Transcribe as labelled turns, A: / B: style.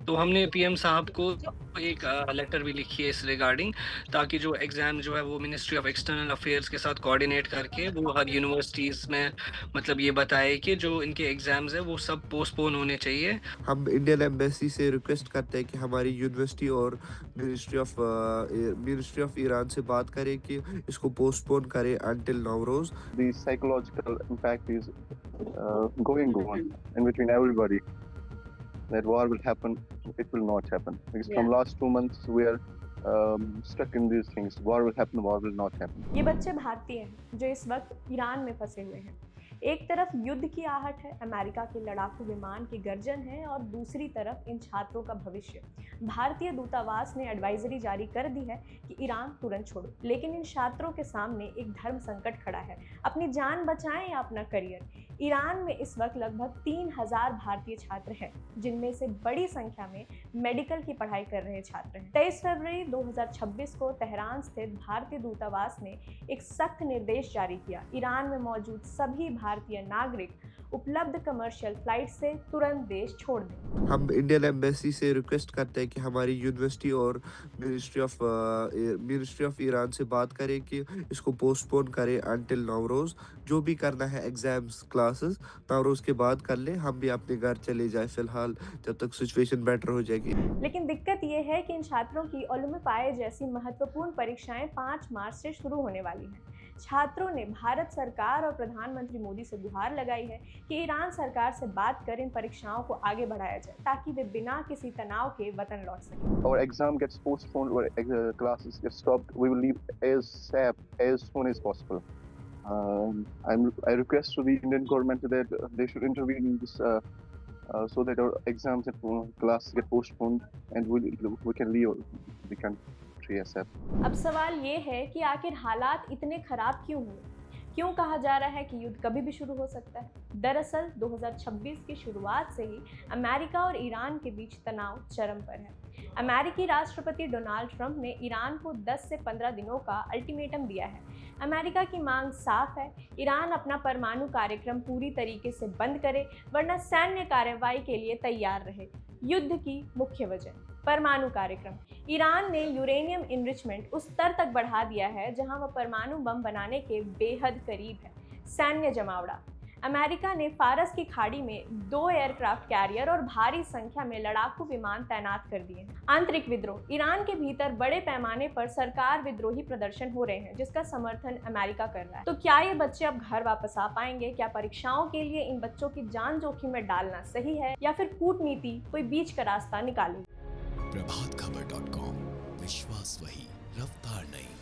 A: तो हमने पीएम साहब को एक लेटर भी लिखी है इस रिगार्डिंग, ताकि जो एग्ज़ाम जो है वो मिनिस्ट्री ऑफ एक्सटर्नल अफेयर्स के साथ कोऑर्डिनेट करके वो हर यूनिवर्सिटीज़ में मतलब ये बताए कि जो इनके एग्ज़ाम्स हैं वो सब पोस्टपोन होने चाहिए।
B: हम इंडियन एम्बेसी से रिक्वेस्ट करते हैं कि हमारी यूनिवर्सिटी और मिनिस्ट्री ऑफ ईरान से बात करें कि इसको पोस्टपोन करें until Navroz.
C: The psychological impact is going on in between everybody. That war will happen, it will not happen. Because from last 2 months we are stuck in these things. War will happen, war will not happen.
D: ये बच्चे भारतीय हैं जो इस वक्त Iran में फंसे हुए हैं। एक तरफ युद्ध की आहट है, अमेरिका के लड़ाकू विमान की गर्जन है, और दूसरी तरफ इन छात्रों का भविष्य। भारतीय दूतावास ने एडवाइजरी जारी कर दी है कि ईरान तुरंत छोड़ो, लेकिन इन छात्रों के सामने एक धर्म संकट खड़ा है। अपनी जान बचाएं या अपना करियर। ईरान में इस वक्त लगभग 3000 भारतीय छात्र हैं, जिनमें से बड़ी संख्या में मेडिकल की पढ़ाई कर रहे छात्र हैं। 23 फरवरी 2026 को तेहरान स्थित भारतीय दूतावास ने एक सख्त निर्देश जारी किया। ईरान में मौजूद सभी भारतीय नागरिक उपलब्ध कमर्शियल फ्लाइट से तुरंत देश छोड़ दें।
B: हम इंडियन एम्बेसी से रिक्वेस्ट करते हैं कि हमारी यूनिवर्सिटी और मिनिस्ट्री ऑफ ईरान से बात करें कि इसको पोस्टपोन करें अंटिल नवरोज। जो भी करना है एग्जाम्स क्लासेस नवरोज के बाद कर ले, हम भी अपने घर चले जाए फिलहाल जब तक सिचुएशन बेटर हो जाएगी।
D: लेकिन दिक्कत ये है कि इन छात्रों की ओलंपियाड जैसी महत्वपूर्ण परीक्षाएं 5 मार्च से शुरू होने वाली हैं। छात्रों ने भारत सरकार और प्रधानमंत्री मोदी से गुहार लगाई है कि ईरान सरकार से बात कर इन परीक्षाओं को आगे बढ़ाया जाए, ताकि वे बिना किसी तनाव के वतन लौट सकें।
C: Our exam gets postponed or classes get stopped. We will leave ASAP as soon as possible. I request to the Indian government that they should intervene in this so that our exams and classes get postponed and we can leave the country ASAP.
D: अब सवाल ये है कि आखिर हालात इतने खराब क्यों हुए? क्यों कहा जा रहा है कि युद्ध कभी भी शुरू हो सकता है? दरअसल 2026 की शुरुआत से ही अमेरिका और ईरान के बीच तनाव चरम पर है। अमेरिकी राष्ट्रपति डोनाल्ड ट्रंप ने ईरान को 10 से 15 दिनों का अल्टीमेटम दिया है। अमेरिका की मांग साफ है, ईरान अपना परमाणु कार्यक्रम पूरी तरीके से बंद करे, वरना सैन्य कार्रवाई के लिए तैयार रहे। युद्ध की मुख्य वजह परमाणु कार्यक्रम। ईरान ने यूरेनियम इनरिचमेंट उस स्तर तक बढ़ा दिया है जहां वह परमाणु बम बनाने के बेहद करीब है। सैन्य जमावड़ा। अमेरिका ने फारस की खाड़ी में 2 एयरक्राफ्ट कैरियर और भारी संख्या में लड़ाकू विमान तैनात कर दिए हैं। आंतरिक विद्रोह। ईरान के भीतर बड़े पैमाने पर सरकार विद्रोही प्रदर्शन हो रहे हैं, जिसका समर्थन अमेरिका कर रहा है। तो क्या ये बच्चे अब घर वापस आ पाएंगे? क्या परीक्षाओं के लिए इन बच्चों की जान जोखिम में डालना सही है, या फिर कूटनीति कोई बीच का रास्ता निकालेगी?
E: प्रभातखबर.com, विश्वास वही, रफ्तार नहीं।